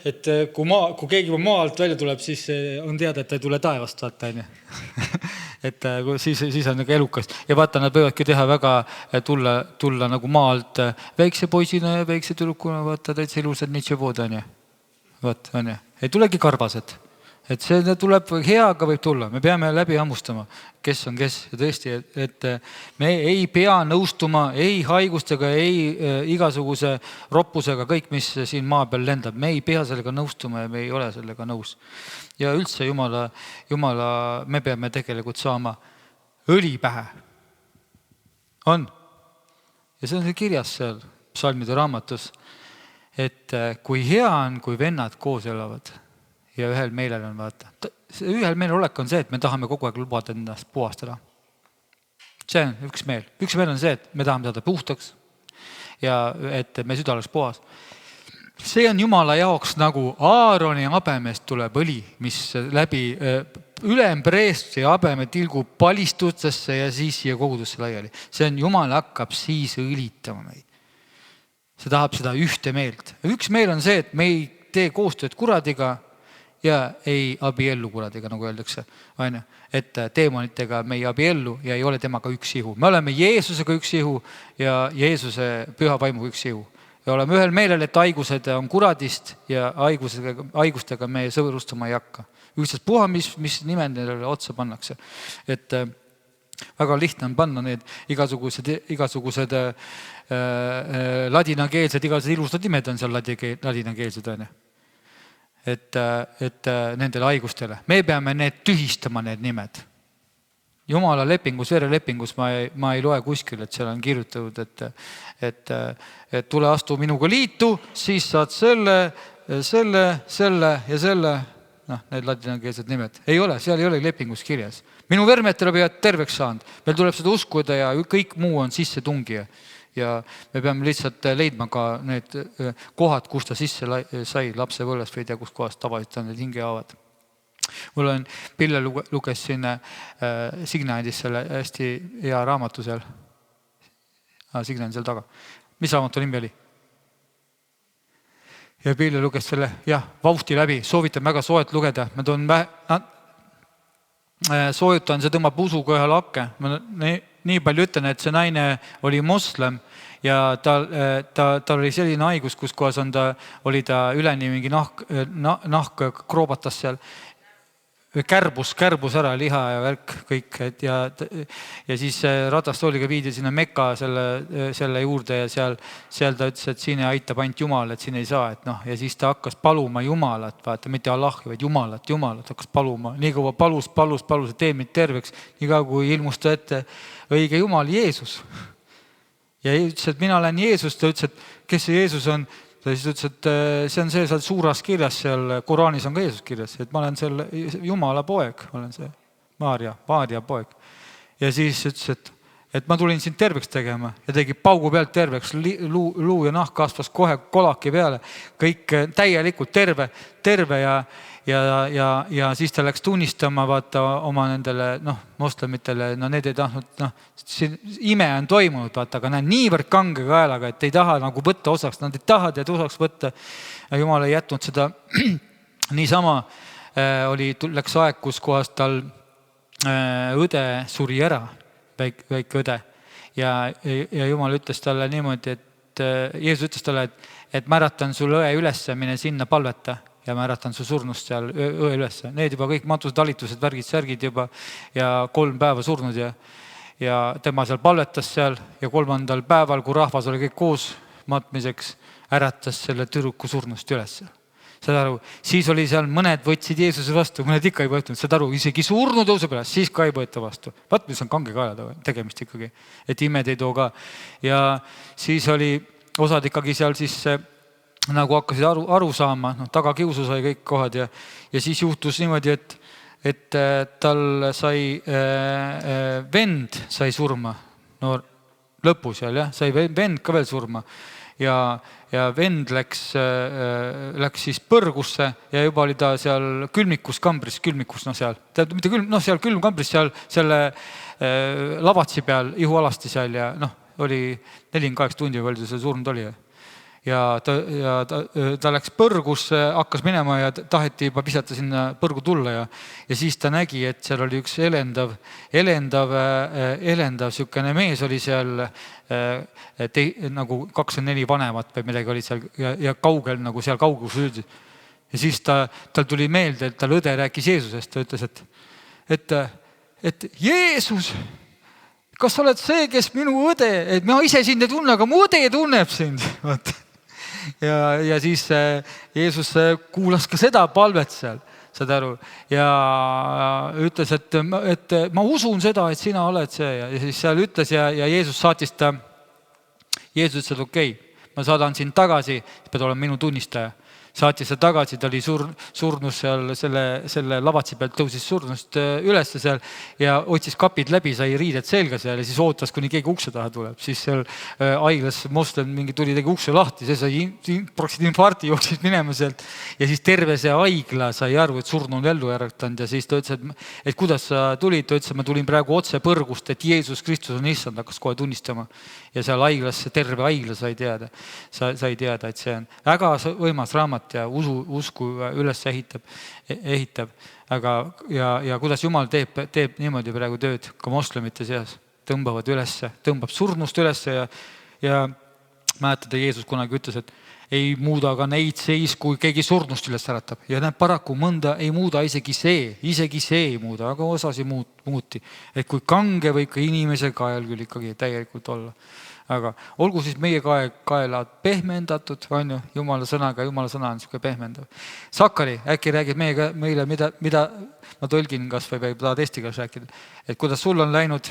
et kui keegi maalt välja tuleb, siis on teada, et ta ei tule taevast, vaata, on ju. Et siis on nagu elukas. Ja vaata, nad võivadki teha väga tulla nagu maalt väikse poisina ja väikse tüdrukuna, vaata, täitsa ilusad nitševood, on ju. Vaata, on ju. Ei tulegi karbased. Et see tuleb heaga võib tulla. Me peame läbi hammustama, kes on kes. Ja tõesti, et me ei pea nõustuma ei haigustega, ei igasuguse roppusega, kõik, mis siin maa peal lendab. Me ei pea sellega nõustuma ja me ei ole sellega nõus. Ja üldse Jumala, me peame tegelikult saama õli pähe. On. Ja see on see kirjas seal psalmide raamatus, et kui hea on, kui vennad koos elavad ja ühel meelel on, vaata. Ühel meelel olek on see, et me tahame kogu aeg lubada ennast puhastada. See on üks meel. Üks meel on see, et me tahame saada puhtaks ja et me süda oleks puhas. See on Jumala jaoks nagu Aaroni habemest tuleb õli, mis läbi ülempreestri habeme tilgub palistutesse ja siis siia kogudusse laiali. See on Jumal hakkab siis õlitama meid. See tahab seda ühte meelt. Üks meel on see, et me ei tee koostööd kuradiga ja ei abiellu kuradiga, nagu öeldakse. Et teemonitega me ei abiellu ja ei ole temaga üks ihu. Me oleme Jeesusega üks ihu ja Jeesuse püha vaimuga üks ihu. Ja oleme ühel meelel, et haigused on kuradist ja haigustega me sõõrustama ei hakka. Üksteist puha, mis nimed neile otsa pannakse. Et väga lihtne on panna need igasugused ladinakeelsed, igasugused ilusad nimed on seal ladinakeelsed, on ju. Et nendele haigustele. Me peame need tühistama, need nimed. Jumala lepingus, verelepingus ma ei loe kuskil, et seal on kirjutatud, et tule astu minuga liitu, siis saad selle ja selle, need ladinakeelsed nimed. Ei ole, seal ei ole lepingus kirjas. Minu vermetele peavad terveks saanud. Meil tuleb seda uskuda ja kõik muu on sisse tungija. Ja me peame lihtsalt leidma ka need kohad, kus ta sisse sai lapse võlles või ei tea, kus kohast tavaliselt on need hingehaavad. Mul on Pille luges siin Signe andis selle hästi hea raamatu seal. Signe on seal taga. Mis raamatu nimi oli? Ja Pille luges selle, vauhti läbi. Soovitan väga soet lugeda. Ma soojutan, see tõmbab usuga ühe lakke. Ma nii palju ütlen, et see naine oli moslem ja tal oli selline haigus, kus kohas oli ta üleni mingi nahk kroobatas seal. Kärbus ära, liha ja värk kõik. Ja siis ratastooliga viidi sinna Mekka selle juurde ja seal ta ütles, et siin ei aitab ainult Jumal, et siin ei saa. Ja siis ta hakkas paluma Jumalat, vaata, mitte Allahi, vaid Jumalat hakkas paluma. Nii kaua palus, et tee mind terveks. Nii kaua kui ilmus ta ette õige Jumal, Jeesus. Ja ütles, et mina olen Jeesus. Ta ütles, et kes see Jeesus on? Ta siis ütles, et see on see seal suuras kirjas, seal Koraanis on ka Jeesus kirjas, et ma olen seal Jumala poeg, olen see Maaria poeg. Ja siis ütles, et ma tulin sind terveks tegema ja tegi paugu pealt terveks, luu ja nahk kasvas kohe kolaki peale, kõik täielikult terve ja siis ta läks tunnistama vaata oma nendele moslemitele, need ei tahtnud, ime on toimunud, vaata, aga näed niivõrd kange kaelaga, et ei taha nagu võtta osaks, nad ei taha tead osaks võtta ja Jumal ei jätnud seda niisama läks aeg, kus kohas tal õde suri ära, väike õde ja Jumal ütles talle niimoodi, et Jeesus ütles talle, et ma äratan sul õe üles, mine sinna palveta ja ma äratan su surnust seal õe üles. Need juba kõik matused, värgid, särgid juba ja 3 päeva surnud ja tema seal palvetas seal ja 3. päeval, kui rahvas oli kõik koos matmiseks, äratas selle tüdruku surnust üles. Saad aru, siis oli seal mõned võtsid Jeesuse vastu, mõned ikka ei võtnud, saad aru, isegi surnu tõuse peale, siis ka ei võeta vastu. Vaat, mis on kange kaelada tegemist ikkagi, et imed ei too ka. Ja siis oli osad ikkagi seal siis nagu hakkasid aru saama, tagakiusu sai kõik kohad ja siis juhtus niimoodi, et tal sai vend sai surma, lõpus seal sai vend ka veel surma ja vend läks siis põrgusse ja juba oli ta seal külmikuskambris, seal, mitte seal külmkambris, seal selle lavatsi peal, ihualasti seal ja oli 48 tundi, palju see surnud oli. ja ta läks põrgusse, hakkas minema ja taheti juba visata sinna põrgu tulla ja siis ta nägi, et seal oli üks elendav sükene mees oli seal, nagu 24 vanemat või midagi oli seal ja kaugel, nagu seal kaugus. Ja siis tal tuli meelde, et tal õde rääkis Jeesusest, ta ütles, et Jeesus, kas sa oled see, kes minu õde, et ma ise sind ei tunne, aga mu õde tunneb sind. Ja siis Jeesus kuulas ka seda palvet seal, saad aru, ja ütles, et ma usun seda, et sina oled see ja siis seal ütles ja Jeesus saatis ta, Jeesus ütles, et okei, ma saadan sind tagasi, pead olema minu tunnistaja. Saatis ta tagasi, ta oli surnus seal selle lavatsi pealt, tõusis surnust üles seal ja otsis kapid läbi, sai riided selga seal ja siis ootas, kuni keegi ukse taha tuleb. Siis seal haiglas moslem mingi tuli tegi ukse lahti, see sai praktiliselt infarkti, jooksis minema sealt ja siis terve see haigla sai aru, et surnu on ellu äratanud ja siis ta ütles, et kuidas sa tulid, ta ütles, et ma tulin praegu otse põrgust, et Jeesus Kristus on issand, hakkas kohe tunnistama ja seal haiglas, terve haigla sai teada, et see on väga võimas raamat ja usku üles ehitab. Aga ja kuidas Jumal teeb niimoodi praegu tööd ka moslemite seas, tõmbavad ülesse, tõmbab surnust ülesse ja mäletada, Jeesus kunagi ütles, et ei muuda ka neid seis, kui keegi surnust üles äratab. Ja näeb paraku mõnda ei muuda isegi see ei muuda, aga osasi muuti. Et kui kange võib ka inimese kael küll ikkagi täielikult olla. Aga olgu siis meie kaelad pehmendatud, on ju, Jumala sõnaga, Jumala sõna on niisugune pehmendav. Sakari, äkki räägib meile, mida ma tõlgin kas või tahad eesti keeles rääkida, et kuidas sul on läinud